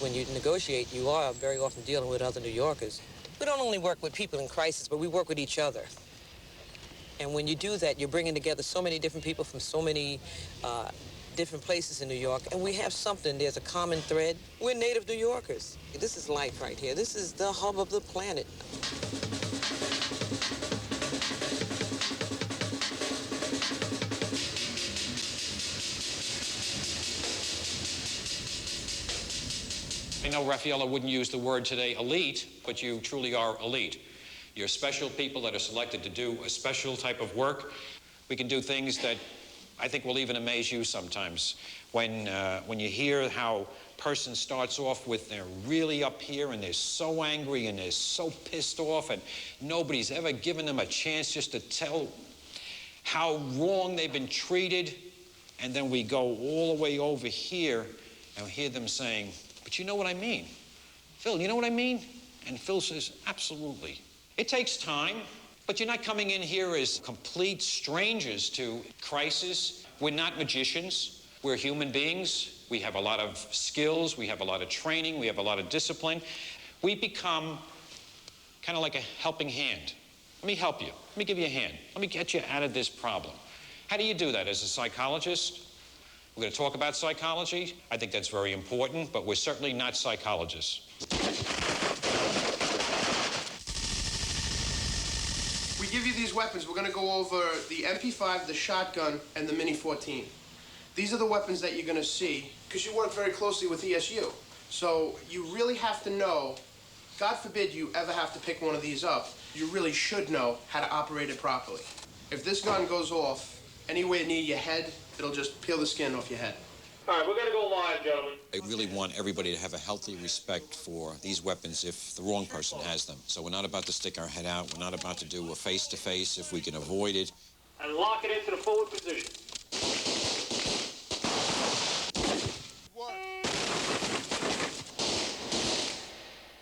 when you negotiate, you are very often dealing with other New Yorkers. We don't only work with people in crisis, but we work with each other. And when you do that, you're bringing together so many different people from so many different places in New York, and we have something. There's a common thread. We're native New Yorkers. This is life right here. This is the hub of the planet. I know Raffaella wouldn't use the word today elite, but you truly are elite. You're special people that are selected to do a special type of work. We can do things that I think will even amaze you sometimes. When you hear how a person starts off with they're really up here and they're so angry and they're so pissed off and nobody's ever given them a chance just to tell how wrong they've been treated, and then we go all the way over here and hear them saying, "But you know what I mean? Phil, you know what I mean?" And Phil says, "Absolutely." It takes time, but you're not coming in here as complete strangers to crisis. We're not magicians. We're human beings. We have a lot of skills. We have a lot of training. We have a lot of discipline. We become kind of like a helping hand. Let me help you. Let me give you a hand. Let me get you out of this problem. How do you do that as a psychologist? We're going to talk about psychology. I think that's very important, but we're certainly not psychologists. We give you these weapons. We're going to go over the MP5, the shotgun, and the Mini 14. These are the weapons that you're going to see, because you work very closely with ESU. So you really have to know, God forbid you ever have to pick one of these up, you really should know how to operate it properly. If this gun goes off anywhere near your head, it'll just peel the skin off your head. All right, we're going to go live, gentlemen. I really want everybody to have a healthy respect for these weapons if the wrong person has them. So we're not about to stick our head out. We're not about to do a face-to-face if we can avoid it. And lock it into the forward position.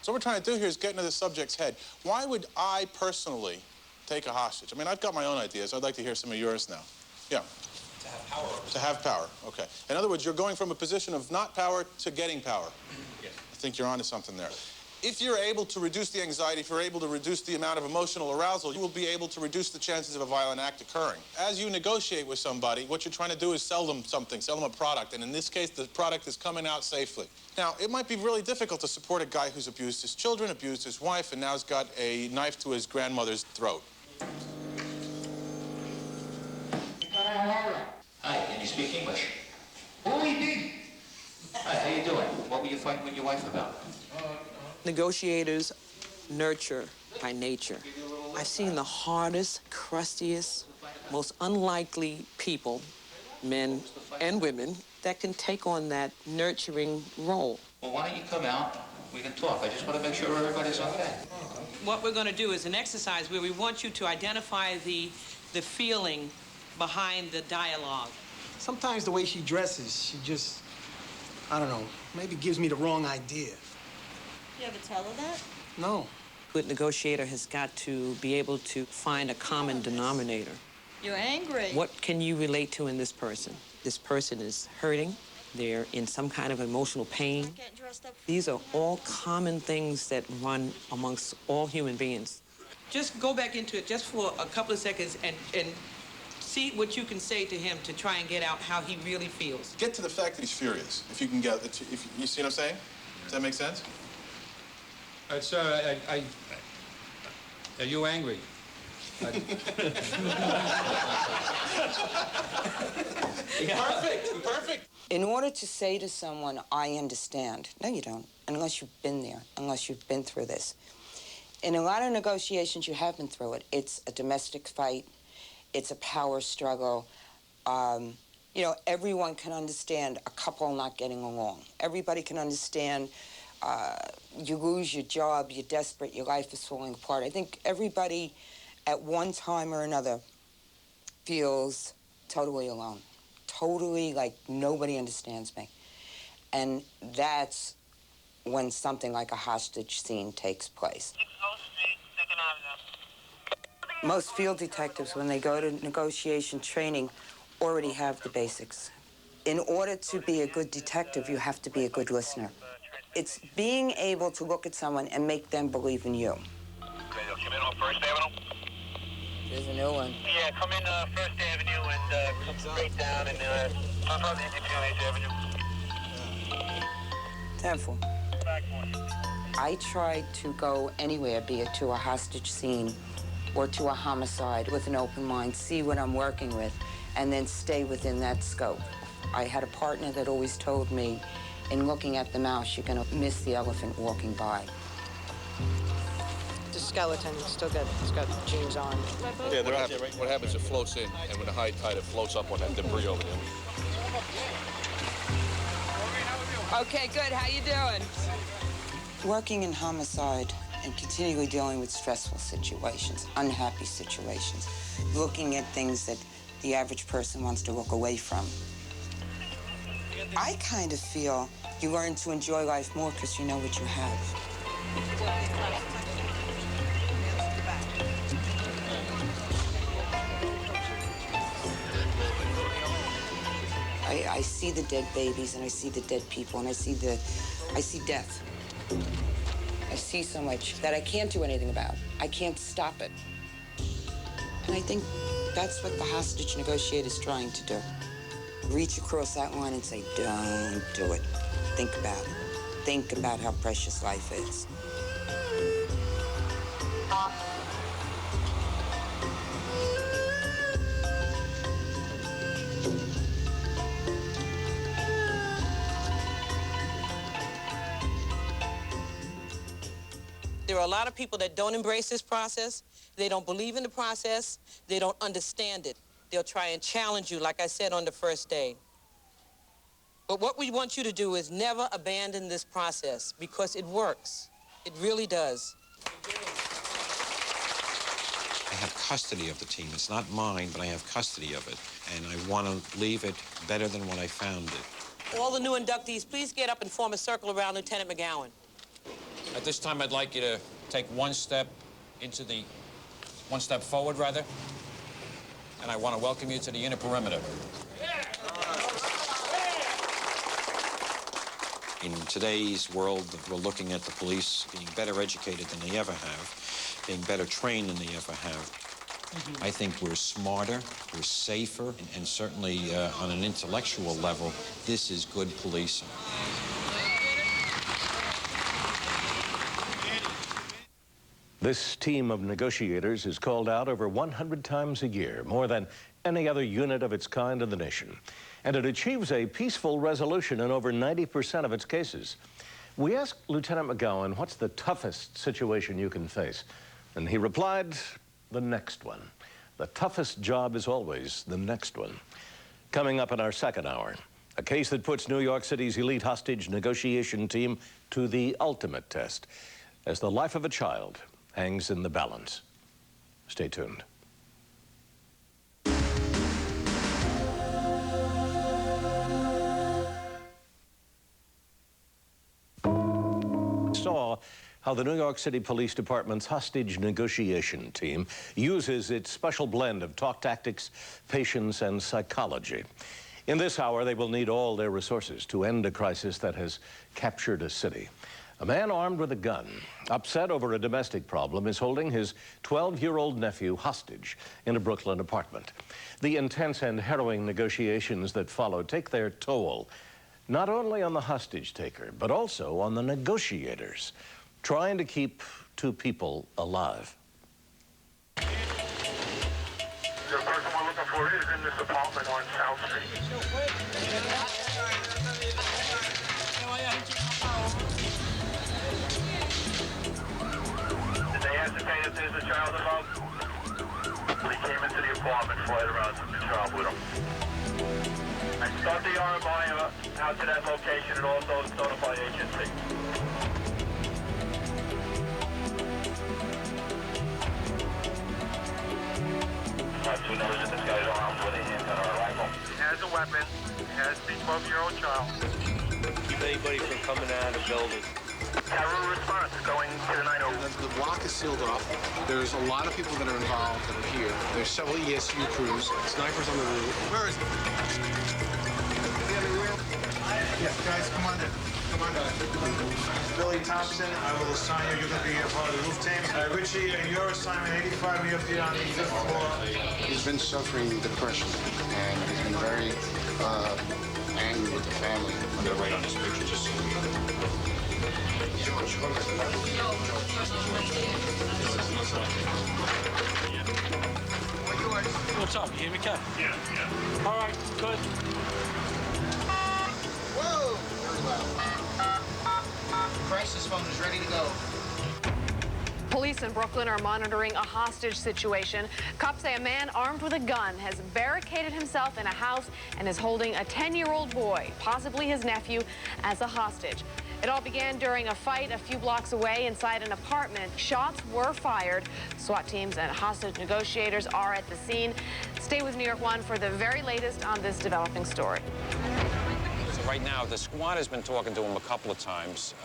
So what we're trying to do here is get into the subject's head. Why would I personally take a hostage? I mean, I've got my own ideas. I'd like to hear some of yours now. Yeah. To have power. To have power, okay. In other words, you're going from a position of not power to getting power. Yes. I think you're onto something there. If you're able to reduce the anxiety, if you're able to reduce the amount of emotional arousal, you will be able to reduce the chances of a violent act occurring. As you negotiate with somebody, what you're trying to do is sell them something, sell them a product, and in this case, the product is coming out safely. Now, it might be really difficult to support a guy who's abused his children, abused his wife, and now has got a knife to his grandmother's throat. Hi, can you speak English? Oh, we did. Hi, how you doing? What were you fighting with your wife about? Negotiators nurture by nature. I've seen the hardest, crustiest, most unlikely people, men and women, that can take on that nurturing role. Well, why don't you come out? We can talk. I just want to make sure everybody's okay. What we're going to do is an exercise where we want you to identify the feeling behind the dialogue. Sometimes the way she dresses, she just, I don't know, maybe gives me the wrong idea. You ever tell her that? No. A good negotiator has got to be able to find a common denominator. You're angry. What can you relate to in this person? This person is hurting. They're in some kind of emotional pain. These are all common things that run amongst all human beings. Just go back into it just for a couple of seconds and see what you can say to him to try and get out how he really feels. Get to the fact that he's furious. If you can get, if you see what I'm saying? Does that make sense? Sir, are you angry? Perfect. In order to say to someone, I understand, no, you don't, unless you've been there, unless you've been through this. In a lot of negotiations, you have been through it. It's a domestic fight. It's a power struggle. You know, everyone can understand a couple not getting along. Everybody can understand you lose your job, you're desperate, your life is falling apart. I think everybody at one time or another feels totally alone. Totally like nobody understands me. And that's when something like a hostage scene takes place. Most field detectives, when they go to negotiation training, already have the basics. In order to be a good detective, you have to be a good listener. It's being able to look at someone and make them believe in you. Okay, they'll come in on First Avenue. There's a new one. Yeah, come in First Avenue and come straight down and come from the Independence Avenue. 10-4. I try to go anywhere, be it to a hostage scene or to a homicide, with an open mind, see what I'm working with, and then stay within that scope. I had a partner that always told me, in looking at the mouse, you're gonna miss the elephant walking by. The skeleton it's got jeans on. Yeah, what happens, it floats in, and when the high tide, it floats up on that debris over there. Okay, good, how you doing? Working in homicide and continually dealing with stressful situations, unhappy situations, looking at things that the average person wants to look away from. I kind of feel you learn to enjoy life more because you know what you have. I see the dead babies and I see the dead people and I see death. I see so much that I can't do anything about. I can't stop it. And I think that's what the hostage negotiator is trying to do. Reach across that line and say, don't do it. Think about it. Think about how precious life is. There are a lot of people that don't embrace this process. They don't believe in the process. They don't understand it. They'll try and challenge you, like I said on the first day. But what we want you to do is never abandon this process because it works. It really does. I have custody of the team. It's not mine, but I have custody of it. And I want to leave it better than when I found it. All the new inductees, please get up and form a circle around Lieutenant McGowan. At this time, I'd like you to take one step forward, rather. And I want to welcome you to the unit perimeter. In today's world, we're looking at the police being better educated than they ever have, being better trained than they ever have. I think we're smarter, we're safer, and certainly on an intellectual level, this is good policing. This team of negotiators is called out over 100 times a year, more than any other unit of its kind in the nation. And it achieves a peaceful resolution in over 90% of its cases. We asked Lieutenant McGowan, what's the toughest situation you can face? And he replied, the next one. The toughest job is always the next one. Coming up in our second hour, a case that puts New York City's elite hostage negotiation team to the ultimate test, as the life of a child hangs in the balance. Stay tuned. Saw how the New York City Police Department's hostage negotiation team uses its special blend of talk tactics, patience, and psychology. In this hour, they will need all their resources to end a crisis that has captured a city. A man armed with a gun, upset over a domestic problem, is holding his 12-year-old nephew hostage in a Brooklyn apartment. The intense and harrowing negotiations that follow take their toll, not only on the hostage taker, but also on the negotiators, trying to keep two people alive. The person we're looking for is in this apartment on South Street. Did they ascertain if there's a child involved? He came into the apartment, flight around, took the child with him. And start the RMI out to that location and also notify agency. Who knows that this guy's armed with a handgun or a rifle? He has a weapon. He has the 12-year-old child. Keep anybody from coming out of the building. Terror response going to the 901. The block is sealed off. There's a lot of people that are involved that are here. There's several ESU crews. Snipers on the roof. Where is he? Yeah, guys, come on in. Come on, guys. Billy Thompson, I will assign you. You're going to be a part of the roof team. Richie, your assignment, 85, be up here on the 5th floor. He's been suffering depression, and he's been very angry with the family. I'm going to write on this picture just so we... What's up? You hear me, Kev? Yeah. All right, good. Whoa! Crisis phone is ready to go. Police in Brooklyn are monitoring a hostage situation. Cops say a man armed with a gun has barricaded himself in a house and is holding a 10-year-old boy, possibly his nephew, as a hostage. It all began during a fight a few blocks away inside an apartment. Shots were fired. SWAT teams and hostage negotiators are at the scene. Stay with New York One for the very latest on this developing story. So right now, the squad has been talking to him a couple of times.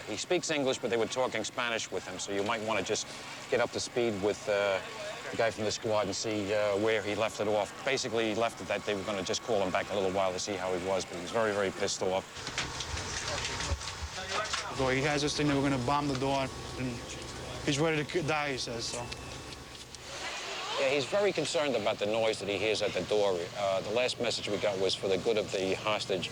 He speaks English, but they were talking Spanish with him, so you might want to just get up to speed with the guy from the squad and see where he left it off. Basically, he left it that they were going to just call him back a little while to see how he was, but he was very, very pissed off. He has this thing that we're going to bomb the door, and he's ready to die, he says, so. Yeah, he's very concerned about the noise that he hears at the door. The last message we got was for the good of the hostage.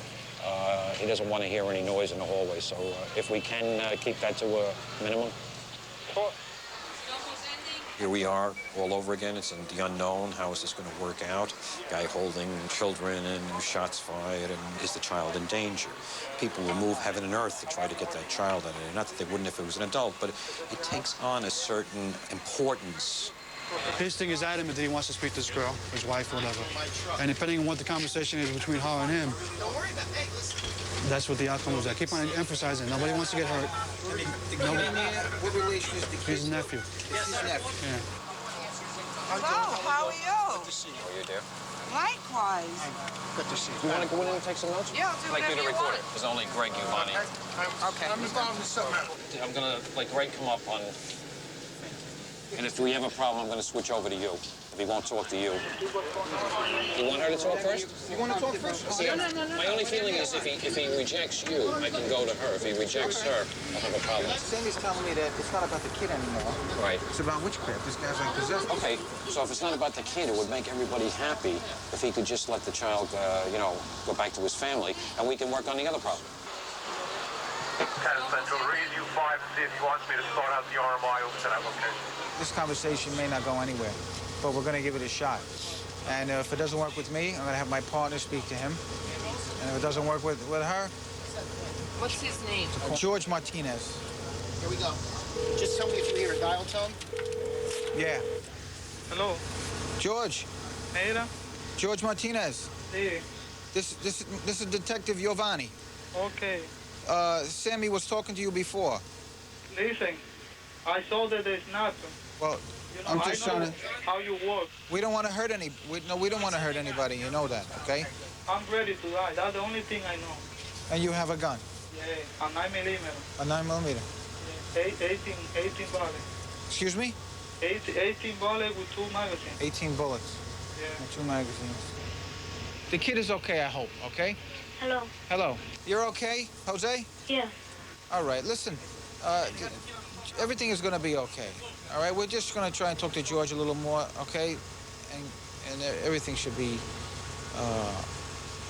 He doesn't want to hear any noise in the hallway, so if we can keep that to a minimum. Here we are all over again. It's in the unknown. How is this going to work out? Guy holding children and shots fired, and is the child in danger? People will move heaven and earth to try to get that child out of there. Not that they wouldn't if it was an adult, but it takes on a certain importance. His thing is adamant that he wants to speak to this girl, his wife, or whatever. And depending on what the conversation is between her and him, that's what the outcome was. I keep on emphasizing, nobody wants to get hurt. What relation is the kid? His nephew. It's his nephew. Yeah. Hello, how are you? Good to see you. How are you, dear? Likewise. Good to see You want to go in and take some notes? Yeah, I'll do I'd like you to whatever you record want. it. There's only Greg Giovanni. Okay. I'm involved in something else. I'm going to let Greg come up on... And if we have a problem, I'm going to switch over to you. If he won't talk to you. You want her to talk first? You want to talk first? See, my only feeling is if he rejects you, I can go to her. If he rejects her, I'll have a problem. Sammy's telling me that it's not about the kid anymore. Right. It's about witchcraft. This guy's like possessed. Okay, so if it's not about the kid, it would make everybody happy if he could just let the child, you know, go back to his family, and we can work on the other problem. 10 Central, read you 5 and see if he wants me to start out the RMI over to that location. This conversation may not go anywhere, but we're going to give it a shot. And if it doesn't work with me, I'm going to have my partner speak to him. And if it doesn't work with her... What's his name? George Martinez. Here we go. Just tell me if you hear a dial tone. Yeah. Hello. George. Era? George Martinez. Sí. This is Detective Giovanni. Okay. Sammy was talking to you before. Listen, I saw that there's nothing. Well, You know, I'm just I know trying to... how you work. We don't want to hurt any... we don't want to hurt anybody. You know that, okay? I'm ready to die. That's the only thing I know. And you have a gun? Yeah, a 9mm. A 9mm? Yeah. 18 bullets. Excuse me? 18 bullets with 2 magazines. 18 bullets. Yeah. And 2 magazines. The kid is okay, I hope, okay? Hello. Hello. You're okay, Jose? Yeah. All right, listen. Everything is going to be okay. All right, we're just going to try and talk to George a little more, okay? And everything should be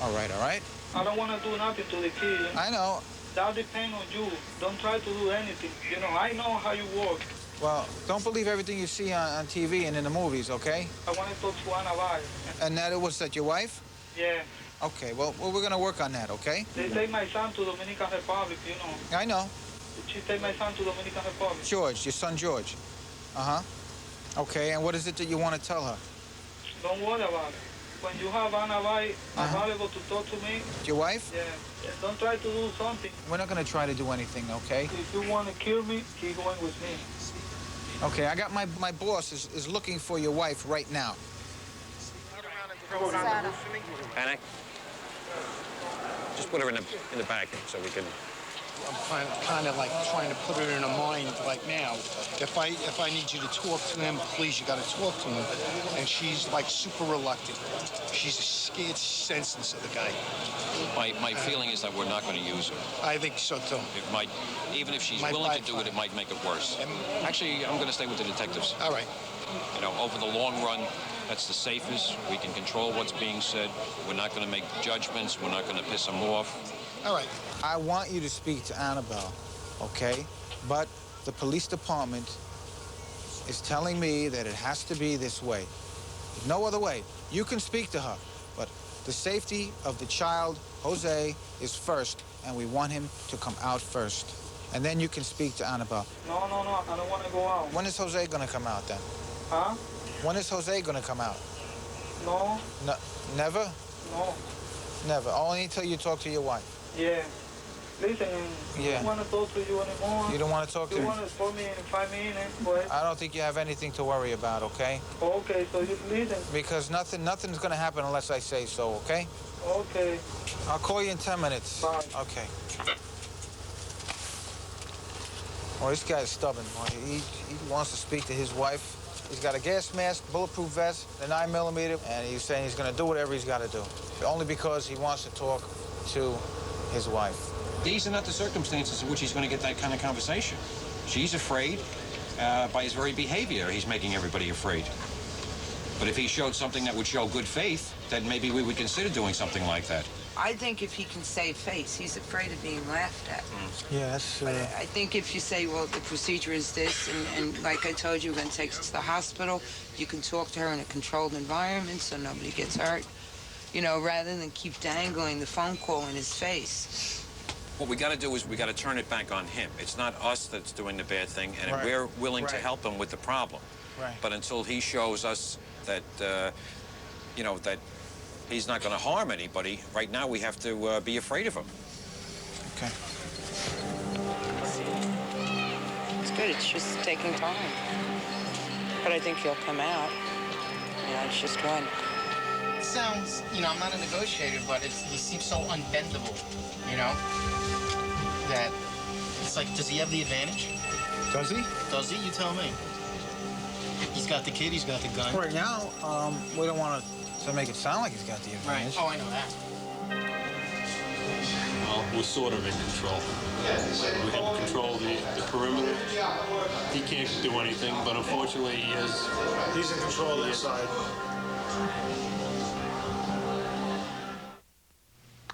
all right, all right? I don't want to do nothing to the kid. I know. That depends on you. Don't try to do anything. You know, I know how you work. Well, don't believe everything you see on TV and in the movies, okay? I want to talk to Anna about it. And that was that your wife? Yeah. Okay, well, we're going to work on that, okay? They take my son to Dominican Republic, you know. I know. She take my son to Dominican Republic. George, your son George. Uh-huh. Okay, and what is it that you want to tell her? Don't worry about it. When you have Anna available to talk to me... Your wife? Yeah. Don't try to do something. We're not going to try to do anything, okay? If you want to kill me, keep going with me. Okay, I got my boss is looking for your wife right now. Panic? Just put her in the back so we can... I'm kind of like trying to put it in her mind like now. If I need you to talk to him, please, you got to talk to him. And she's like super reluctant. She's scared senseless of the guy. My feeling is that we're not going to use her. I think so, too. It might, even if she's willing to do it, it might make it worse. Actually, I'm going to stay with the detectives. All right. You know, over the long run, that's the safest. We can control what's being said. We're not going to make judgments. We're not going to piss them off. All right. I want you to speak to Annabelle, okay? But the police department is telling me that it has to be this way. No other way. You can speak to her, but the safety of the child, Jose, is first, and we want him to come out first. And then you can speak to Annabelle. No, I don't want to go out. When is Jose going to come out, then? Huh? When is Jose going to come out? No. No, never? No. Never. Only until you talk to your wife. Yeah. Listen, Yeah. I don't want to talk to you anymore. You don't want to talk to me? me? You want to call me in 5 minutes, but... I don't think you have anything to worry about, okay? Okay, so you listen. Because nothing's going to happen unless I say so, okay? Okay. I'll call you in 10 minutes. Bye. Okay. Well, this guy's stubborn. He wants to speak to his wife. He's got a gas mask, bulletproof vest, a 9mm, and he's saying he's going to do whatever he's got to do. Only because he wants to talk to his wife. These are not the circumstances in which he's going to get that kind of conversation. She's afraid. By his very behavior, he's making everybody afraid. But if he showed something that would show good faith, then maybe we would consider doing something like that. I think if he can save face, he's afraid of being laughed at. Yeah, that's... But I think if you say, well, the procedure is this, and like I told you, we're going to take her to the hospital, you can talk to her in a controlled environment so nobody gets hurt, you know, rather than keep dangling the phone call in his face. What we got to do is we got to turn it back on him. It's not us that's doing the bad thing, and Right. we're willing to Right. help him with the problem. Right. But until he shows us that, you know, that he's not going to harm anybody, right now we have to be afraid of him. Okay. It's good. It's just taking time. But I think he'll come out. You know, it's just one. It sounds, you know, I'm not a negotiator, but he seems so unbendable, you know, that it's like, does he have the advantage? Does he? Does he? You tell me. He's got the kid, he's got the gun. Right now, we don't want to make it sound like he's got the advantage. Right. Oh, I know that. Well, we're sort of in control. We can control the perimeter. He can't do anything, but unfortunately he is. He's in control inside.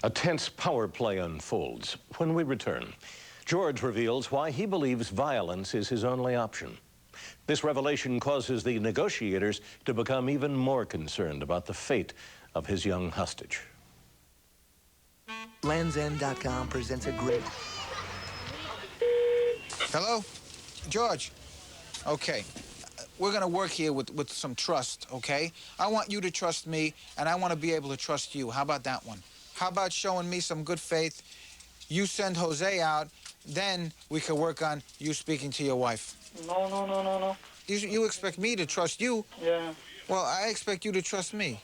A tense power play unfolds. When we return, George reveals why he believes violence is his only option. This revelation causes the negotiators to become even more concerned about the fate of his young hostage. LandsEnd.com presents a great... Hello? George? Okay. We're going to work here with some trust, okay? I want you to trust me, and I want to be able to trust you. How about that one? How about showing me some good faith? You send Jose out, then we can work on you speaking to your wife. No. You expect me to trust you? Yeah. Well, I expect you to trust me.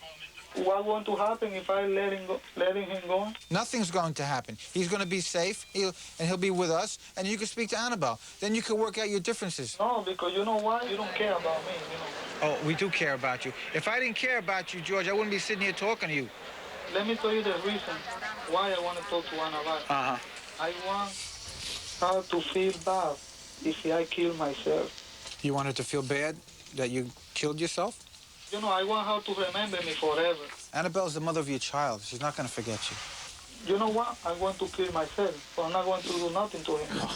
What going to happen if I letting him go? Nothing's going to happen. He's going to be safe, he'll be with us, and you can speak to Annabelle. Then you can work out your differences. No, because you know what? You don't care about me, you know. Oh, we do care about you. If I didn't care about you, George, I wouldn't be sitting here talking to you. Let me tell you the reason why I want to talk to Annabelle. Uh-huh. I want her to feel bad if I kill myself. You want her to feel bad that you killed yourself? You know, I want her to remember me forever. Annabelle's the mother of your child. She's not going to forget you. You know what? I'm going to kill myself, but I'm not going to do nothing to him.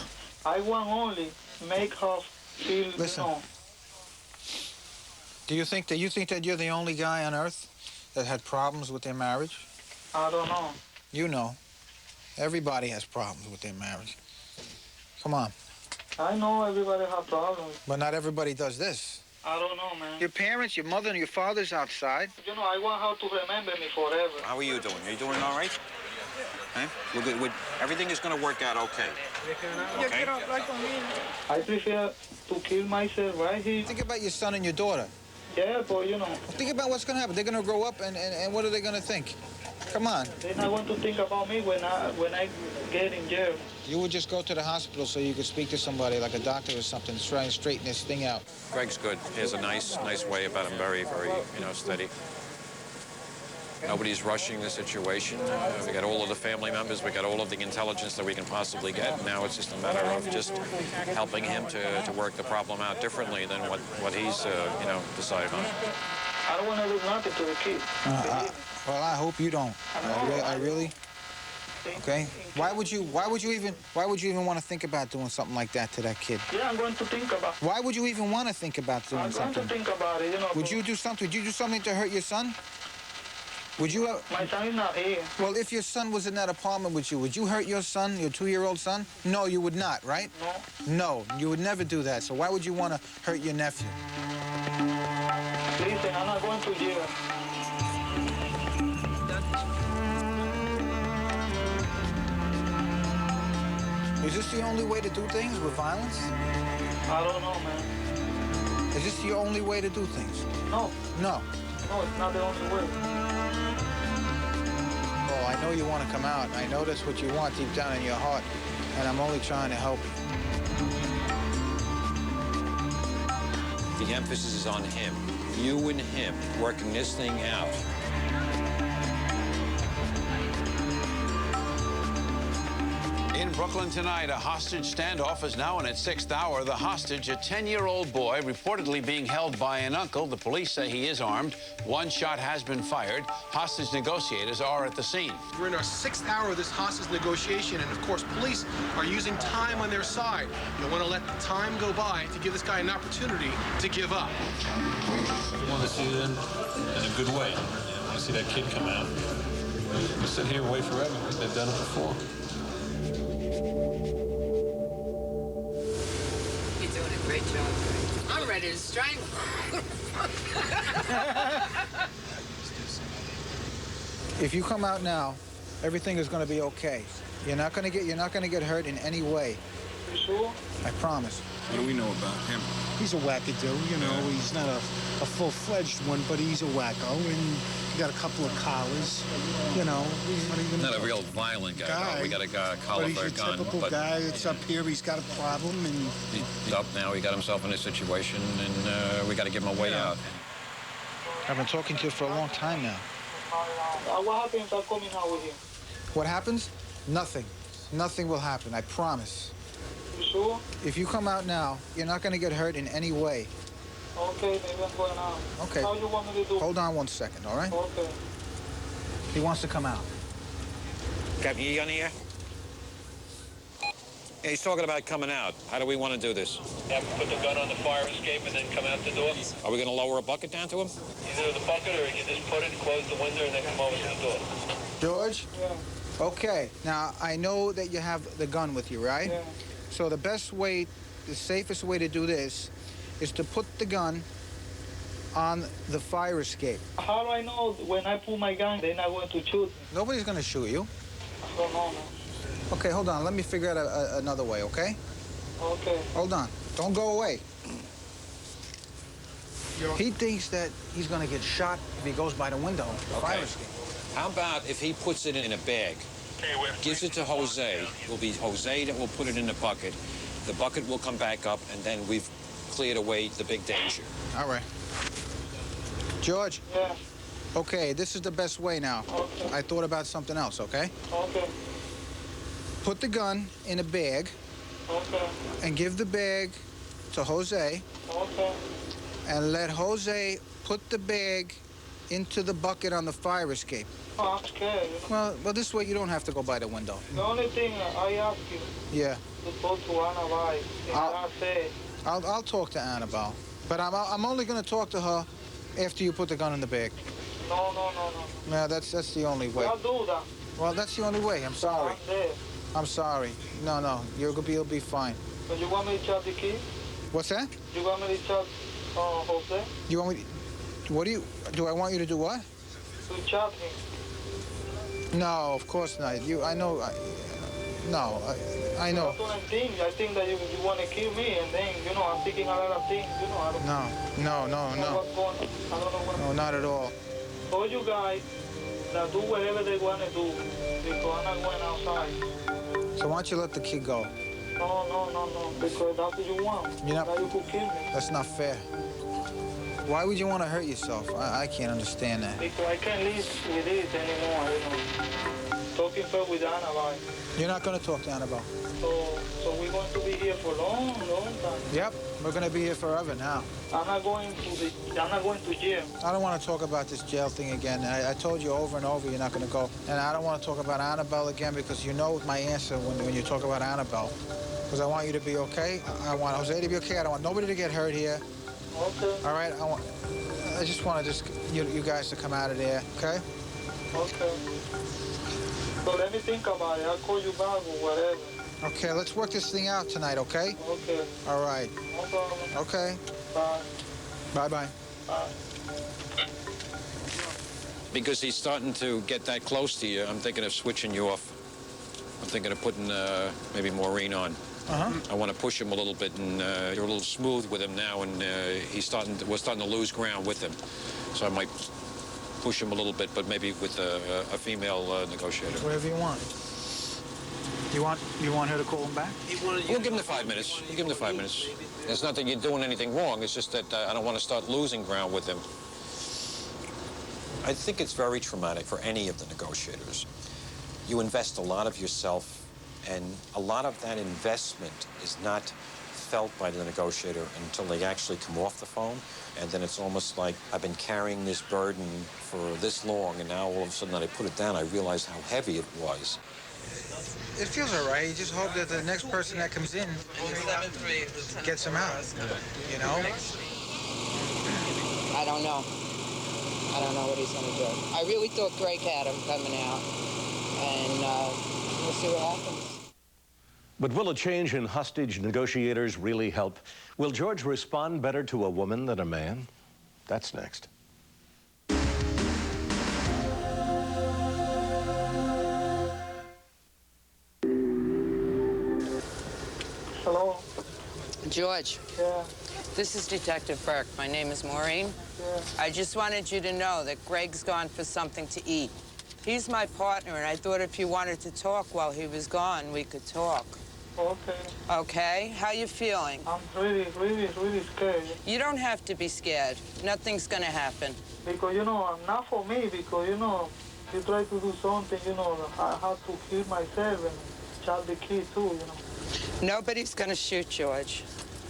I want only make her feel, Listen. you know. Do you think that you're the only guy on earth that had problems with their marriage? I don't know. You know. Everybody has problems with their marriage. Come on. I know everybody has problems. But not everybody does this. I don't know, man. Your parents, your mother, and your father's outside. You know, I want her to remember me forever. How are you doing? Are you doing all right? Huh? Everything is going to work out okay. Okay? I prefer to kill myself right here. Think about your son and your daughter. Yeah, but you know. Think about what's going to happen. They're going to grow up, and what are they going to think? Come on. They're not going to think about me when I get in jail. You would just go to the hospital so you could speak to somebody, like a doctor or something, to try and straighten this thing out. Greg's good. He has a nice way about him. Very, very, steady. Nobody's rushing the situation. We got all of the family members. We got all of the intelligence that we can possibly get. And now it's just a matter of just helping him to work the problem out differently than what he's, decided on. I don't want to do nothing to the kid. Well, I hope you don't. I really. Okay. Why would you even want to think about doing something like that to that kid? Yeah, I'm going to think about it. Why would you even want to think about doing I'm something? going to think about it, Would you do something? Would you do something to hurt your son? Would you? My son is not here. Well, if your son was in that apartment with you, would you hurt your son, your 2-year-old son? No, you would not, right? No. No, you would never do that. So why would you want to hurt your nephew? Listen, I'm not going to jail. Is this the only way to do things, with violence? I don't know, man. Is this the only way to do things? No. No. No, it's not the only way. Oh, I know you want to come out. I know that's what you want deep down in your heart. And I'm only trying to help you. The emphasis is on him. You and him working this thing out. In Brooklyn tonight, a hostage standoff is now in its 6th hour. The hostage, a 10-year-old boy, reportedly being held by an uncle. The police say he is armed. 1 shot has been fired. Hostage negotiators are at the scene. We're in our 6th hour of this hostage negotiation, and of course, police are using time on their side. They want to let time go by to give this guy an opportunity to give up. We want to see them in a good way. I want to see that kid come out. We sit here and wait forever. They've done it before. You're doing a great job. I'm ready to strangle. If you come out now, everything is going to be okay. You're not going to get hurt in any way. You sure? I promise. What do we know about him? He's a wackadoo, you know. He's not a full-fledged one, but he's a wacko, and he got a couple of collars, you know. He's Not a real violent guy. No. We got a guy collar for a gun. But he's a typical guy that's up here. He's got a problem, and he's up now. He got himself in a situation, and we got to give him a way out. I've been talking to you for a long time now. What happens if I come in out with him? What happens? Nothing. Nothing will happen, I promise. You sure? If you come out now, you're not going to get hurt in any way. Okay, maybe I'm going out. Okay. How you want me to do? Hold on 1 second, all right? Okay. He wants to come out. Captain, you on the air? Yeah, he's talking about coming out. How do we want to do this? Have him put the gun on the fire escape and then come out the door? Are we going to lower a bucket down to him? Either the bucket or you can just put it, close the window, and then come over to the door. George? Yeah. Okay. Now, I know that you have the gun with you, right? Yeah. So the best way, the safest way to do this is to put the gun on the fire escape. How do I know when I pull my gun, they're not going to shoot me? Nobody's going to shoot you. I don't know, man. Okay, hold on. Let me figure out another way, okay? Okay. Hold on. Don't go away. He thinks that he's going to get shot if he goes by the window, the fire escape. How about if he puts it in a bag, gives it to Jose, it will be Jose that will put it in the bucket will come back up, and then we've cleared away the big danger. All right. George? Yeah. Okay, this is the best way now. Okay. I thought about something else, okay? Okay. Put the gun in a bag. Okay. And give the bag to Jose. Okay. And let Jose put the bag into the bucket on the fire escape. Oh, I'm scared. Well, this way you don't have to go by the window. The only thing I ask you Yeah. to talk to Annabelle, and I say, I'll talk to Annabelle, but I'm only going to talk to her after you put the gun in the bag. no. Yeah, that's the only way. I'll do that. Well, that's the only way. I'm sorry. I'm there. I'm sorry. No, you'll be fine. So you want me to charge the key? What's that? You want me to charge Jose? You want me? Do I want you to do what? To charge him. No, of course not. I know. I know. That's what I'm thinking. I think that you want to kill me, and then, I'm thinking a lot of things, I don't No. know what's going on. I don't know what. No, not at all. So you guys that do whatever they want to do, because I'm not going outside. So why don't you let the kid go? No, because that's what you want. You're not. Now you could kill me. That's not fair. Why would you want to hurt yourself? I can't understand that. Because I can't live with this anymore, you know. Talking first with Annabelle. You're not going to talk to Annabelle. So we're going to be here for a long, long time. Yep, we're going to be here forever now. I'm not going to jail. I don't want to talk about this jail thing again. I told you over and over you're not going to go. And I don't want to talk about Annabelle again because you know my answer when you talk about Annabelle. Because I want you to be okay. I want Jose to be okay. I don't want nobody to get hurt here. Okay. All right? I just want you guys to come out of there, okay? Okay. So let me think about it. I'll call you back or whatever. Okay, let's work this thing out tonight, okay? Okay. All right. No problem. Okay. Bye. Bye-bye. Bye. Because he's starting to get that close to you, I'm thinking of switching you off. I'm thinking of putting maybe Maureen on. I want to push him a little bit, and you're a little smooth with him now, and we're starting to lose ground with him. So I might push him a little bit, but maybe with a female negotiator. Whatever you want. You want her to call him back? We'll give him the 5 minutes. We'll give him the 5 minutes. It's not that you're doing anything wrong. It's just that I don't want to start losing ground with him. I think it's very traumatic for any of the negotiators. You invest a lot of yourself, and a lot of that investment is not felt by the negotiator until they actually come off the phone. And then it's almost like I've been carrying this burden for this long, and now all of a sudden that I put it down, I realize how heavy it was. It feels all right. You just hope that the next person that comes in gets him out, you know? I don't know. I don't know what he's going to do. I really thought Greg had him coming out, and we'll see what happens. But will a change in hostage negotiators really help? Will George respond better to a woman than a man? That's next. Hello? George. Yeah. This is Detective Burke. My name is Maureen. Yeah. I just wanted you to know that Greg's gone for something to eat. He's my partner, and I thought if you wanted to talk while he was gone, we could talk. Okay. Okay? How you feeling? I'm really scared. You don't have to be scared. Nothing's gonna happen. Because, you know, not for me, because, you know, you try to do something, you know, I have to kill myself and child the kid too, you know. Nobody's gonna shoot, George.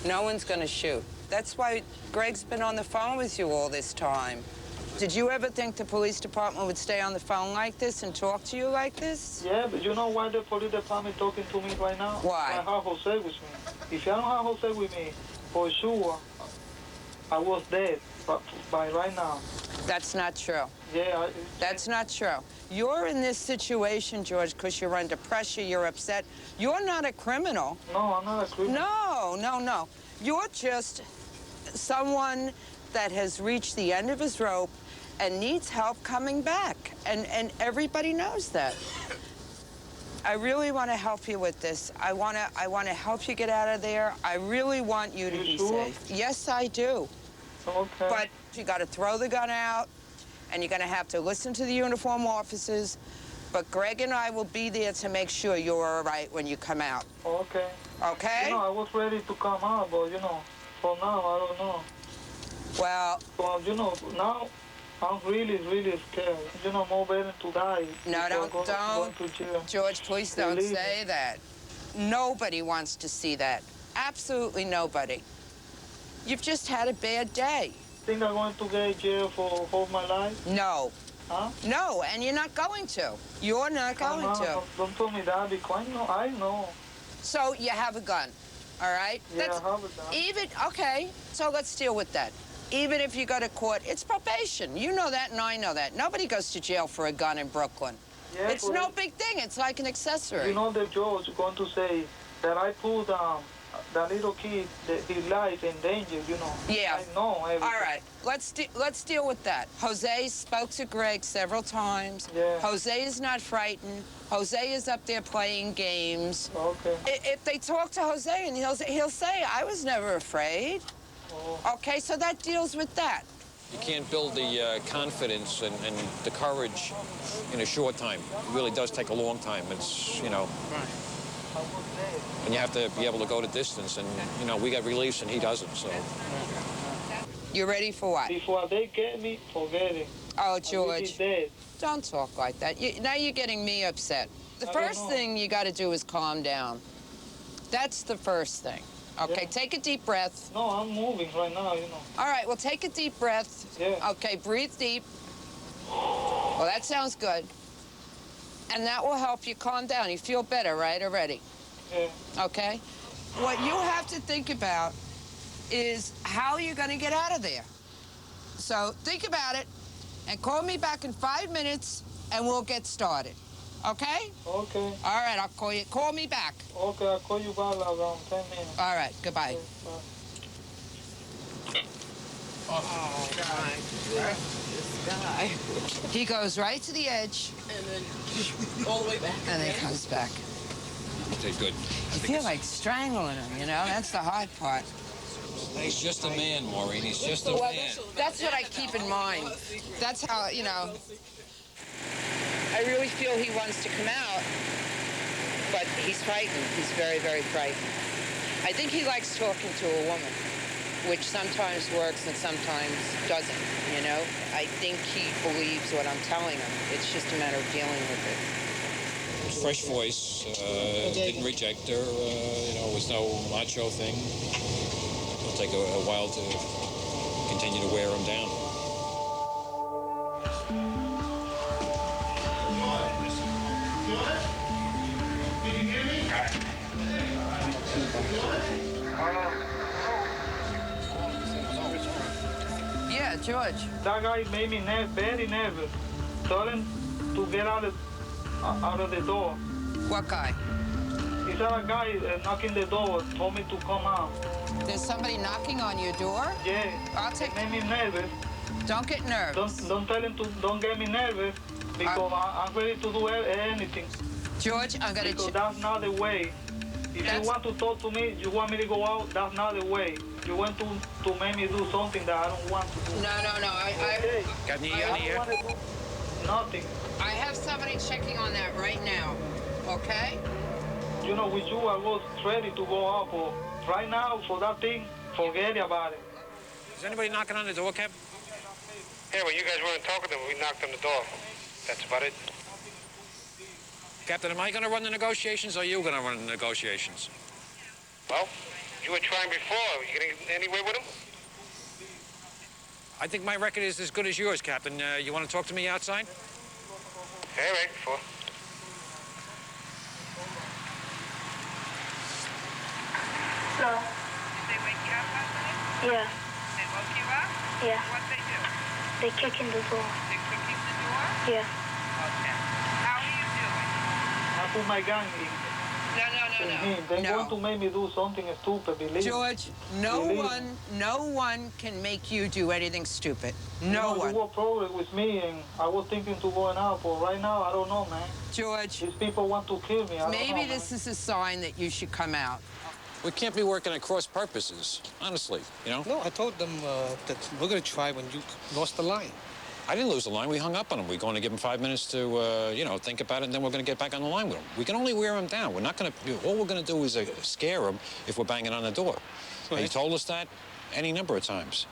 No one's gonna shoot. That's why Greg's been on the phone with you all this time. Did you ever think the police department would stay on the phone like this and talk to you like this? Yeah, but you know why the police department talking to me right now? Why? I have Jose with me. If I don't have Jose with me, for sure, I was dead by right now. That's not true. Yeah. That's not true. You're in this situation, George, because you're under pressure, you're upset. You're not a criminal. No, I'm not a criminal. No. You're just someone that has reached the end of his rope and needs help coming back. And everybody knows that. I really want to help you with this. I want to help you get out of there. I really want you to be safe. Yes, I do. Okay. But you got to throw the gun out, and you're going to have to listen to the uniform officers. But Greg and I will be there to make sure you're all right when you come out. Okay. Okay? You know, I was ready to come out, but, you know, for now, I don't know. Well... So, you know, now I'm really scared. You know, more better to die. No, don't. George, please don't say that. Nobody wants to see that. Absolutely nobody. You've just had a bad day. Think I'm going to get jail for all my life? No. Huh? No, and you're not going to. You're not going to. Don't tell me that, because I know. So you have a gun, all right? Yeah, I have a gun. Okay, so let's deal with that. Even if you go to court, it's probation. You know that and I know that. Nobody goes to jail for a gun in Brooklyn. Yeah, it's no big thing. It's like an accessory. You know the judge is going to say that I put that little kid, his life in danger, you know. Yeah. I know everything. All right, let's deal with that. Jose spoke to Greg several times. Yeah. Jose is not frightened. Jose is up there playing games. Okay. If they talk to Jose, and he'll say, I was never afraid. Oh. Okay, so that deals with that. You can't build the confidence and the courage in a short time. It really does take a long time. It's, you know... And you have to be able to go the distance, and, you know, we got release and he doesn't, so... You ready for what? Before they get me, forget it. Oh, I'll George, be dead. don't talk like that. Now you're getting me upset. The I don't first know. thing you got to do is calm down. That's the first thing. Okay, Yeah. take a deep breath. No, I'm moving right now, you know. All right, well, take a deep breath. Yeah. Okay, breathe deep. Well, that sounds good. And that will help you calm down. You feel better, right, already? Yeah. Okay? What you have to think about is how you're going to get out of there. So think about it and call me back in 5 minutes and we'll get started. Okay? Okay. All right, I'll call you. Call me back. Okay, I'll call you back around 10 minutes. All right, goodbye. Okay, bye. Oh, God. This guy. He goes right to the edge. And then all the way back. And then comes back. Okay, good. You feel like strangling him, you know? That's the hard part. He's just a man, Maureen. He's just a man. That's what I keep in mind. That's how, you know, I really feel he wants to come out, but he's frightened. He's very, very frightened. I think he likes talking to a woman, which sometimes works and sometimes doesn't, you know? I think he believes what I'm telling him. It's just a matter of dealing with it. Fresh voice, didn't reject her, you know, it was no macho thing. It'll take a while to continue to wear him down. Yeah, George. That guy made me very nervous. Told him to get out of the door. What guy? He said a guy knocking the door, told me to come out. There's somebody knocking on your door? Yeah. I'll take. It made me nervous. Don't get nervous. Don't tell him to don't get me nervous because I'm ready to do anything. George, I'm gonna. Because that's not the way. If you want to talk to me, you want me to go out. That's not the way. You want to make me do something that I don't want to do. No. Got any I here? don't want to do nothing. I have somebody checking on that right now. Okay? You know, with you, I was ready to go out, but right now, for that thing, forget about it. Is anybody knocking on the door, Cap? Yeah, well, you guys weren't talking to him. We knocked on the door. That's about it. Captain, am I going to run the negotiations or are you going to run the negotiations? Well, you were trying before. You getting anywhere with him? I think my record is as good as yours, Captain. You want to talk to me outside? All right, before. No. Did they wake you up last night? Yeah. They woke you up? Yeah. What'd they do? They kick in the door. They're kicking the door? Yeah. Okay. How are you doing? I put my gun in. No. They want to make me do something stupid, believe me. George, no one can make you do anything stupid. No one. You were probably with me, and I was thinking to going out, but right now, I don't know, man. George. These people want to kill me. I don't Maybe know, this man. is a sign that you should come out. We can't be working at cross purposes, honestly, you know? No, I told them that we're going to try when you lost the line. I didn't lose the line. We hung up on him. We're going to give him 5 minutes to, you know, think about it, and then we're going to get back on the line with him. We can only wear him down. We're not going to, all we're going to do is scare him if we're banging on the door. And he told us that any number of times.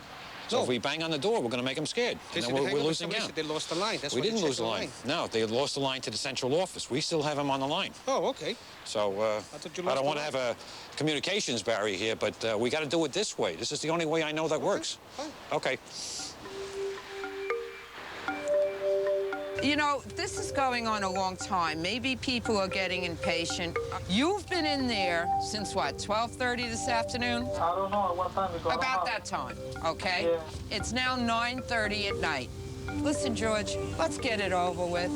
So if we bang on the door, we're going to make him scared. And then we're losing out. They lost the line. That's We why didn't they lose the checked line. No, they lost the line to the central office. We still have him on the line. Oh, okay. So I don't want to have a communications barrier here, but we got to do it this way. This is the only way I know that works. Fine. Okay. You know, this is going on a long time. Maybe people are getting impatient. You've been in there since what, 12:30 this afternoon? I don't know at what time we got About out. that time, okay? Yeah. It's now 9:30 at night. Listen, George, let's get it over with.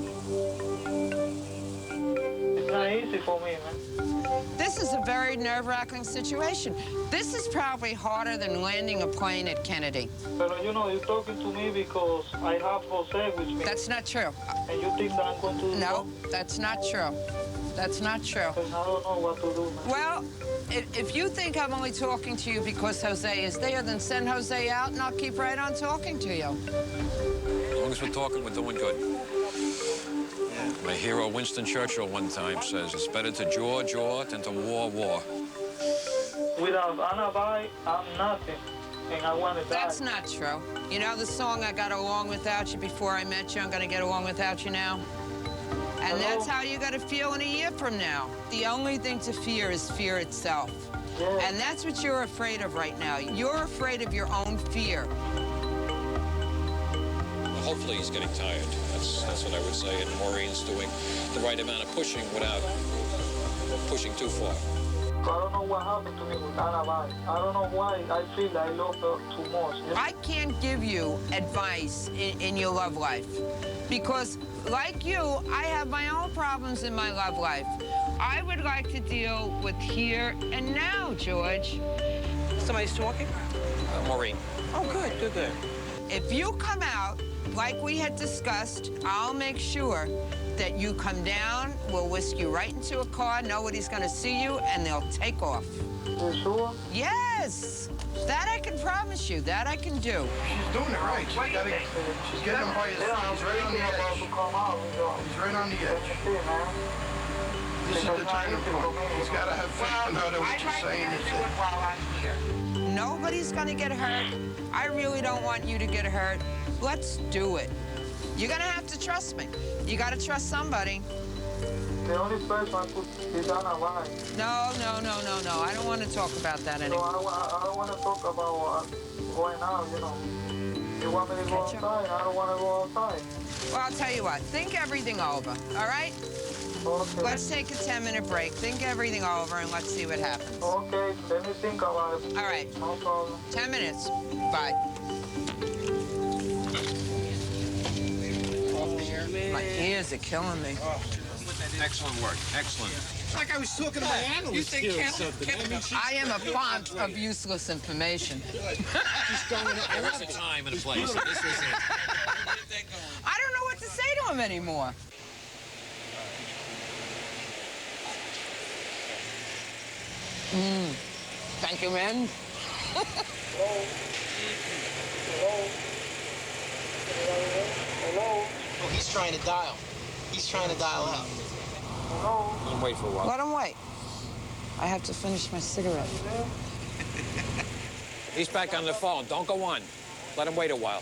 It's not easy for me, man. This is a very nerve-wracking situation. This is probably harder than landing a plane at Kennedy. But you know, you're talking to me because I have Jose with me. That's not true. And you think that I'm going to do No, that's not true. That's not true. I don't know what to do, man. Well, if you think I'm only talking to you because Jose is there, then send Jose out and I'll keep right on talking to you. As long as we're talking, we're doing good. My hero Winston Churchill one time says, it's better to jaw than to war. Without alibi, I'm nothing. and I want to die. That's not true. You know the song, I got along without you before I met you, I'm gonna get along without you now? And that's how you're gonna feel in a year from now. The only thing to fear is fear itself. Yeah. And that's what you're afraid of right now. You're afraid of your own fear. Well, hopefully he's getting tired. That's what I would say. And Maureen's doing the right amount of pushing without pushing too far. I don't know what happened to me with Anna. I don't know why I feel I love her too much. I can't give you advice in your love life because, like you, I have my own problems in my love life. I would like to deal with here and now, George. Somebody's talking? Maureen. Oh, good, good, good. If you come out, like we had discussed, I'll make sure that you come down, we'll whisk you right into a car, nobody's gonna see you, and they'll take off. You sure? Yes! That I can promise you, that I can do. She's doing it right. She's getting him by his feet. He's right on the edge. He's right on the edge. This is the turning point. He's got to have faith in her that what you're saying is it. Nobody's gonna get hurt. I really don't want you to get hurt. Let's do it. You're gonna have to trust me. You gotta trust somebody. The only person I could is Anna. No. I don't want to talk about that anymore. No, I don't want to talk about going out, you know. You want me to go outside? I don't want to go outside. Well, I'll tell you what. Think everything over, all right? Okay. Let's take a 10-minute break. Think everything over, and let's see what happens. Okay, let me think about it. All right. No problem. 10 minutes. Bye. My ears are killing me. Excellent work. Excellent. It's like I was talking to my analyst here or something. I am a font of useless information. There is a time and a place. This is it. I don't know what to say to him anymore. Thank you, man. Oh, he's trying to dial. He's trying to dial out. Let him wait for a while. Let him wait. I have to finish my cigarette. He's back on the phone. Don't go on. Let him wait a while.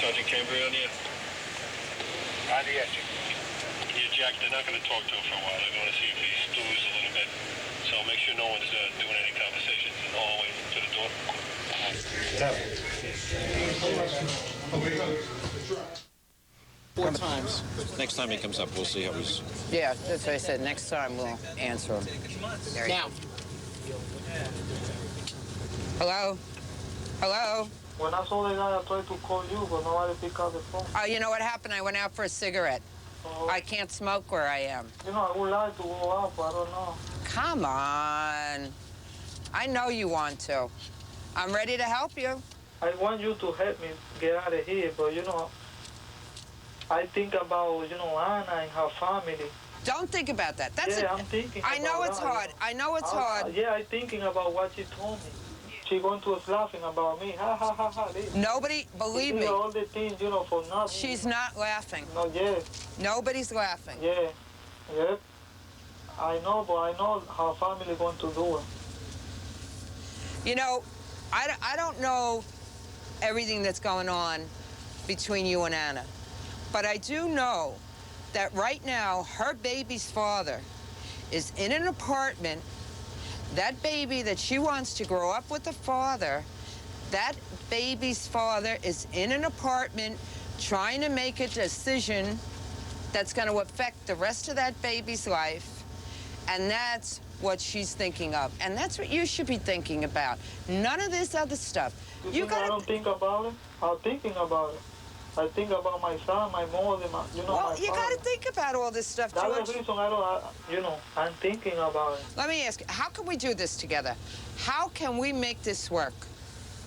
Sergeant Cambry on you? On the edge. Yeah, Jack, they're not going to talk to him for a while. They're going to see if he stews a little bit. So make sure no one's doing any conversations in the hallway to the door. 4 times. Next time he comes up, we'll see how he's... Yeah, that's what I said. Next time we'll answer him. Now. Hello? Hello? When I saw the guy, I tried to call you, but nobody picked up the phone. Oh, you know what happened? I went out for a cigarette. Oh. I can't smoke where I am. You know, I would like to go out, but I don't know. Come on. I know you want to. I'm ready to help you. I want you to help me get out of here, but, you know, I think about, you know, Anna and her family. Don't think about that. I'm thinking I know about it's that. hard. I know it's hard. Yeah, I'm thinking about what she told me. She going to us laughing about me. Ha, ha, ha, ha. Nobody, believe me. All the things, you know, for nothing. She's not laughing. No, yeah. Nobody's laughing. Yeah. Yep. I know, but I know her family going to do it. You know, I don't know everything that's going on between you and Anna, but I do know that right now her baby's father is in an apartment. That baby that she wants to grow up with the father, that baby's father is in an apartment trying to make a decision that's going to affect the rest of that baby's life, and that's what she's thinking of. And that's what you should be thinking about. None of this other stuff. You gotta... I don't think about it. I'm thinking about it. I think about my son, my mother, you know, well, my you father. Gotta think about all this stuff, George. That's the reason you know, I'm thinking about it. Let me ask you, how can we do this together? How can we make this work?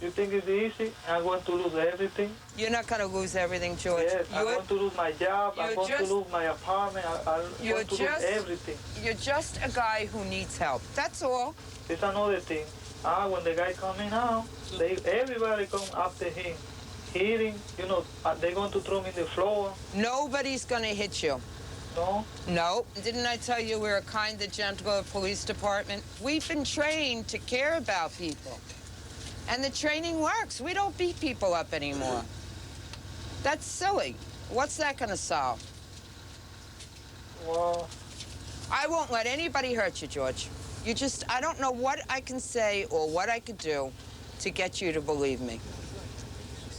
You think it's easy? I'm going to lose everything? You're not going to lose everything, George. Yes, I'm going to lose my job. I'm going to lose my apartment. I'm going to lose everything. You're just a guy who needs help. That's all. It's another thing. When the guy coming out, everybody come after him. Hitting, you know, they're going to throw me on the floor. Nobody's going to hit you. No? No. Didn't I tell you we're a kind and gentle police department? We've been trained to care about people. And the training works. We don't beat people up anymore. That's silly. What's that gonna solve? Well... I won't let anybody hurt you, George. I don't know what I can say or what I could do to get you to believe me.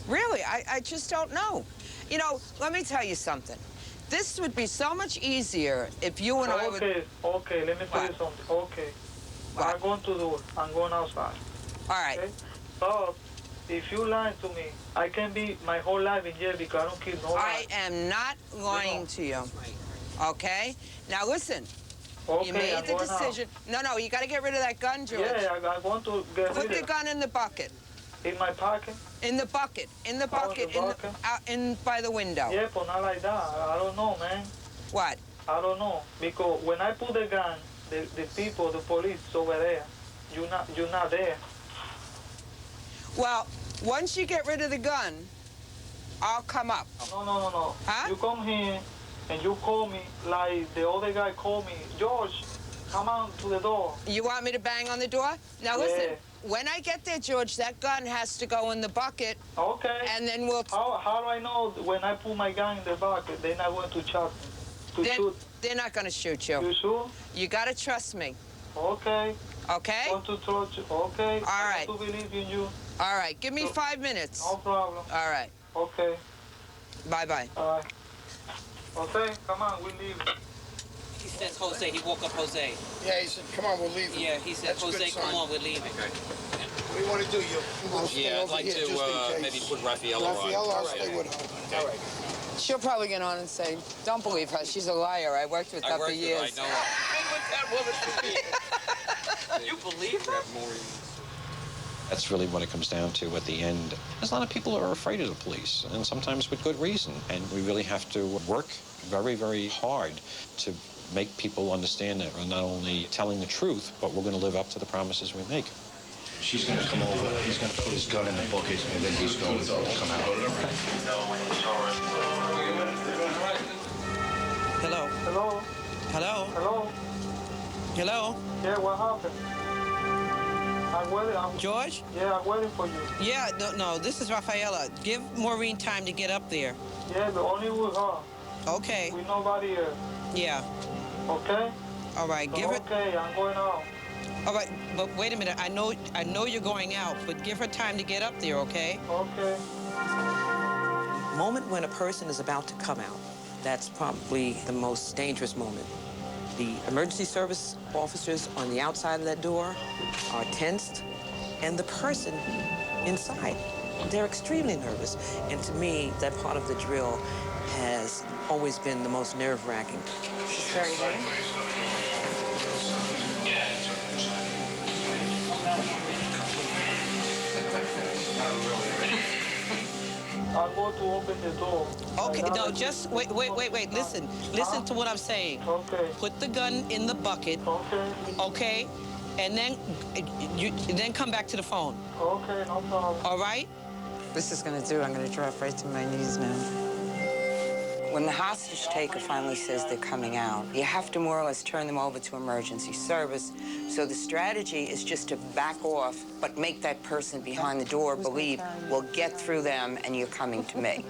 Really, I just don't know. You know, let me tell you something. This would be so much easier if you and I would... Okay, let me tell you something. Okay. What I'm going to do, I'm going outside. All right. Okay? But if you lie to me, I can be my whole life in jail because I don't keep no I am not lying to you. Okay? Now listen. Okay, you made I'm the going decision. No, you got to get rid of that gun, George. Yeah, I want to get rid of it. Put the gun in the bucket. In my pocket? In the bucket. In the bucket. In by the window. Yeah, but not like that. I don't know, man. What? I don't know. Because when I put the gun, the people, the police over there, you're not there. Well, once you get rid of the gun, I'll come up. No. Huh? You come here and you call me like the other guy called me. George, come out to the door. You want me to bang on the door? Now listen, Yeah. when I get there, George, that gun has to go in the bucket. Okay. And then we'll... How do I know when I put my gun in the bucket, they're not going to shoot me? Shoot? They're not going to shoot you. You sure? You got to trust me. Okay. Okay? Want to trust you? Okay. All right. I want to believe in you. All right, give me 5 minutes. No problem. All right. Okay. Bye-bye. All right. Okay, come on, we leave. He says Jose. He woke up Jose. Yeah, he said, come on, we'll leave. Yeah, he said, That's a good Jose, come sign. on, we're leaving. What do you want to do? We'll stay Yeah, I'd over like here to just in case. maybe put Raffaella on. Raffaella, I'll stay with her. All right. She'll probably get on and say, don't believe her. She's a liar. I worked with her for years. I know her. You believe her? That's really what it comes down to at the end. There's a lot of people who are afraid of the police, and sometimes with good reason. And we really have to work very, very hard to make people understand that we're not only telling the truth, but we're going to live up to the promises we make. She's going to come over, he's going to put his gun in the bucket, and then he's going to come out. Hello. Hello. Hello. Hello. Hello. Yeah, what happened? I'm waiting. George? Yeah, I'm waiting for you. Yeah, no, this is Raffaella. Give Maureen time to get up there. Yeah, but only with her. Okay. With nobody else. Yeah. Okay? All right, So, give her... okay, I'm going out. All right, but wait a minute. I know you're going out, but give her time to get up there, okay? Okay. Moment when a person is about to come out, that's probably the most dangerous moment. The emergency service officers on the outside of that door are tensed, and the person inside, they're extremely nervous. And to me, that part of the drill has always been the most nerve-wracking. She's very good. I'm going to open the door. Okay, no, just wait. Listen to what I'm saying. Okay. Put the gun in the bucket. Okay. Okay, and then come back to the phone. Okay, no problem. All right? This is going to do, I'm going to drop right to my knees now. When the hostage taker finally says they're coming out, you have to more or less turn them over to emergency service. So the strategy is just to back off, but make that person behind the door believe we'll get through them and you're coming to me.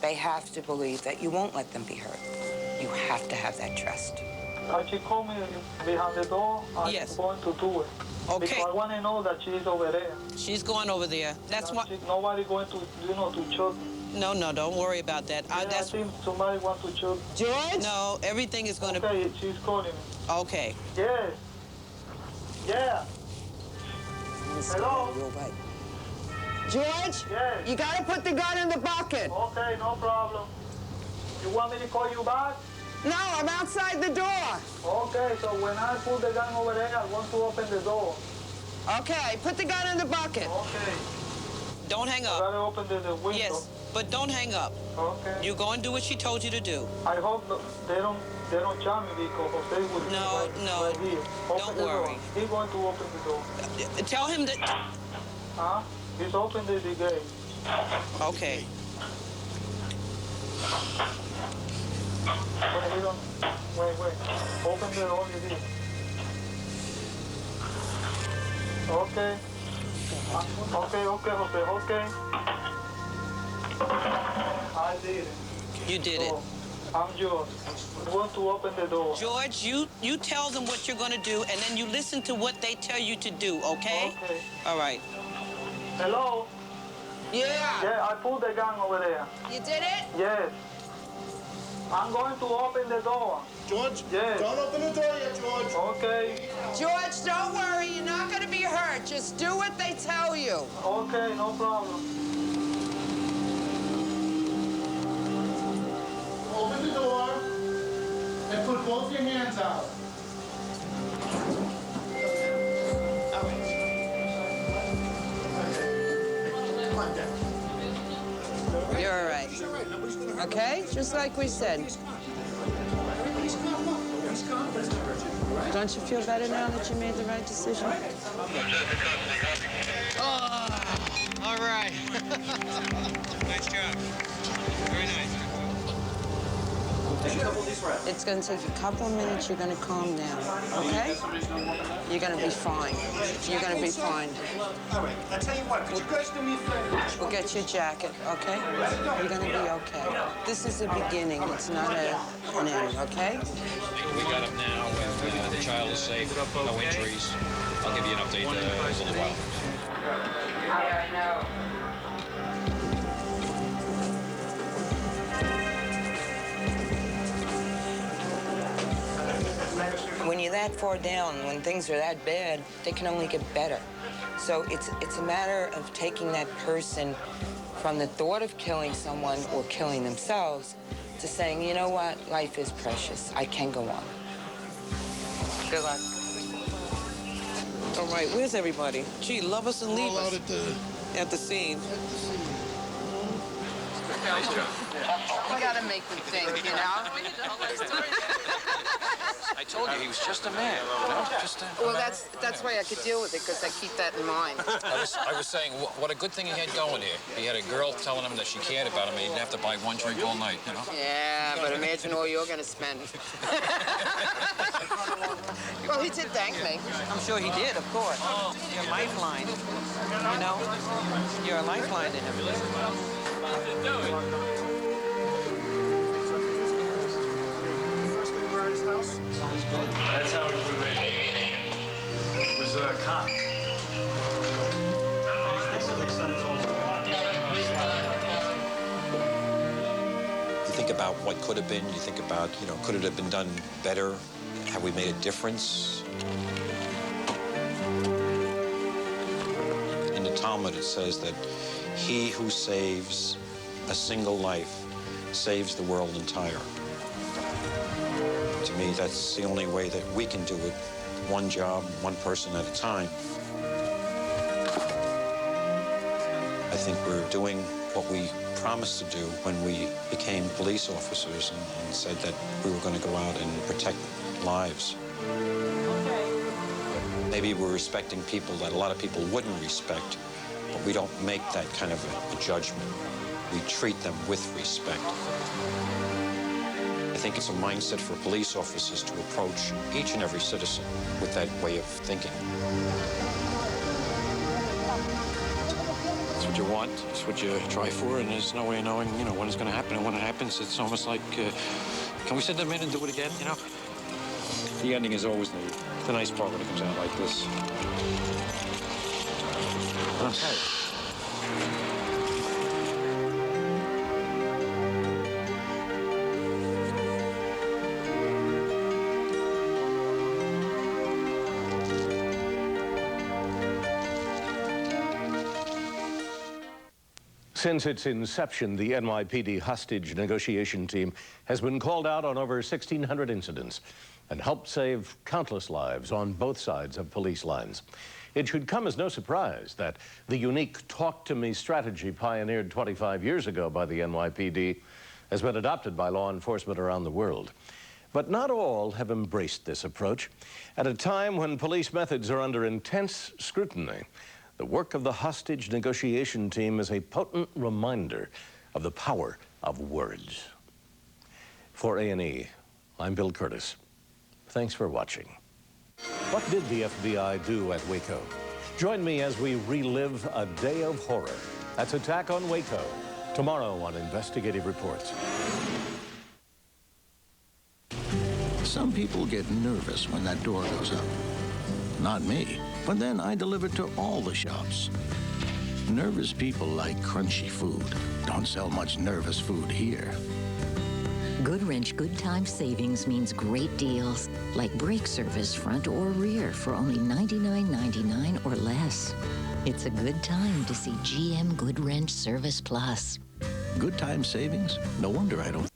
They have to believe that you won't let them be hurt. You have to have that trust. She called me behind the door. I'm going to do it. Okay. Because I want to know that she's over there. She's going over there. That's what... Nobody going to, to shoot me. No, don't worry about that. I think somebody wants to shoot. George? No, everything is going to... Okay, she's calling me. Okay. Yes. Yeah. Hello? George? Yes. You got to put the gun in the bucket. Okay, no problem. You want me to call you back? No, I'm outside the door. Okay, so when I put the gun over there, I want to open the door. Okay, put the gun in the bucket. Okay. Don't hang up. I gotta open the window. Yes, but don't hang up. Okay. You go and do what she told you to do. I hope they don't charge me because they would be right here. Don't worry. He's going to open the door. Tell him that... Huh? He's opened the gate. Okay. Wait. Open the door, you did. Okay. Okay. I did it. You did it. I'm George. I want to open the door. George, you tell them what you're going to do, and then you listen to what they tell you to do, okay? Okay. All right. Hello? Yeah. Yeah, I put the gun over there. You did it? Yes. I'm going to open the door. George? Yes. Don't open the door yet, George. Okay. George, don't worry. You're not going to be hurt. Just do what they tell you. Okay, no problem. Open the door and put both your hands out. You're all right. Okay? Just like we said. Don't you feel better now that you made the right decision? Oh, all right. Nice job. Very nice. It's going to take a couple of minutes. You're going to calm down, okay? You're going to be fine. You're going to be fine. All right, I'll tell you what, could you guys do me a favor? We'll get you a jacket, okay? You're going to be okay. This is a beginning. It's not an end, okay? We got him now, and the child is safe, no injuries. I'll give you an update in a little while. I know. When you're that far down, when things are that bad, they can only get better. So it's a matter of taking that person from the thought of killing someone or killing themselves to saying, you know what, life is precious. I can go on. Good luck. All right, where's everybody? Gee, love us and leave us. At the scene. Nice job. You gotta make them think, you know? I told you, he was just a man, you know? Just a... Well, that's why I could deal with it, because I keep that in mind. I was saying, what a good thing he had going here. He had a girl telling him that she cared about him, and he didn't have to buy one drink all night, you know? Yeah, but imagine all you're gonna spend. Well, he did thank me. I'm sure he did, of course. You're a lifeline. You know? You're a lifeline to him. That's how it was made. It was a cop. You think about what could have been, you think about, you know, could it have been done better? Have we made a difference? In the Talmud, it says that he who saves a single life saves the world entire. To me, that's the only way that we can do it, one job, one person at a time. I think we're doing what we promised to do when we became police officers and said that we were going to go out and protect lives. Maybe we're respecting people that a lot of people wouldn't respect, but we don't make that kind of a judgment. We treat them with respect. I think it's a mindset for police officers to approach each and every citizen with that way of thinking. It's what you want, it's what you try for, and there's no way of knowing, you know, when it's going to happen. And when it happens, it's almost like, can we send them in and do it again, you know? The ending is always the nice part when it comes out like this. Okay. Since its inception, the NYPD Hostage Negotiation Team has been called out on over 1,600 incidents and helped save countless lives on both sides of police lines. It should come as no surprise that the unique Talk to Me strategy pioneered 25 years ago by the NYPD has been adopted by law enforcement around the world. But not all have embraced this approach. At a time when police methods are under intense scrutiny, the work of the Hostage Negotiation Team is a potent reminder of the power of words. For A&E, I'm Bill Curtis. Thanks for watching. What did the FBI do at Waco? Join me as we relive a day of horror. That's Attack on Waco, tomorrow on Investigative Reports. Some people get nervous when that door goes up. Not me, but then I deliver to all the shops. Nervous people like crunchy food. Don't sell much nervous food here. Good Wrench Good Time Savings means great deals, like brake service front or rear for only $99.99 or less. It's a good time to see GM Good Wrench Service Plus. Good time savings? No wonder I don't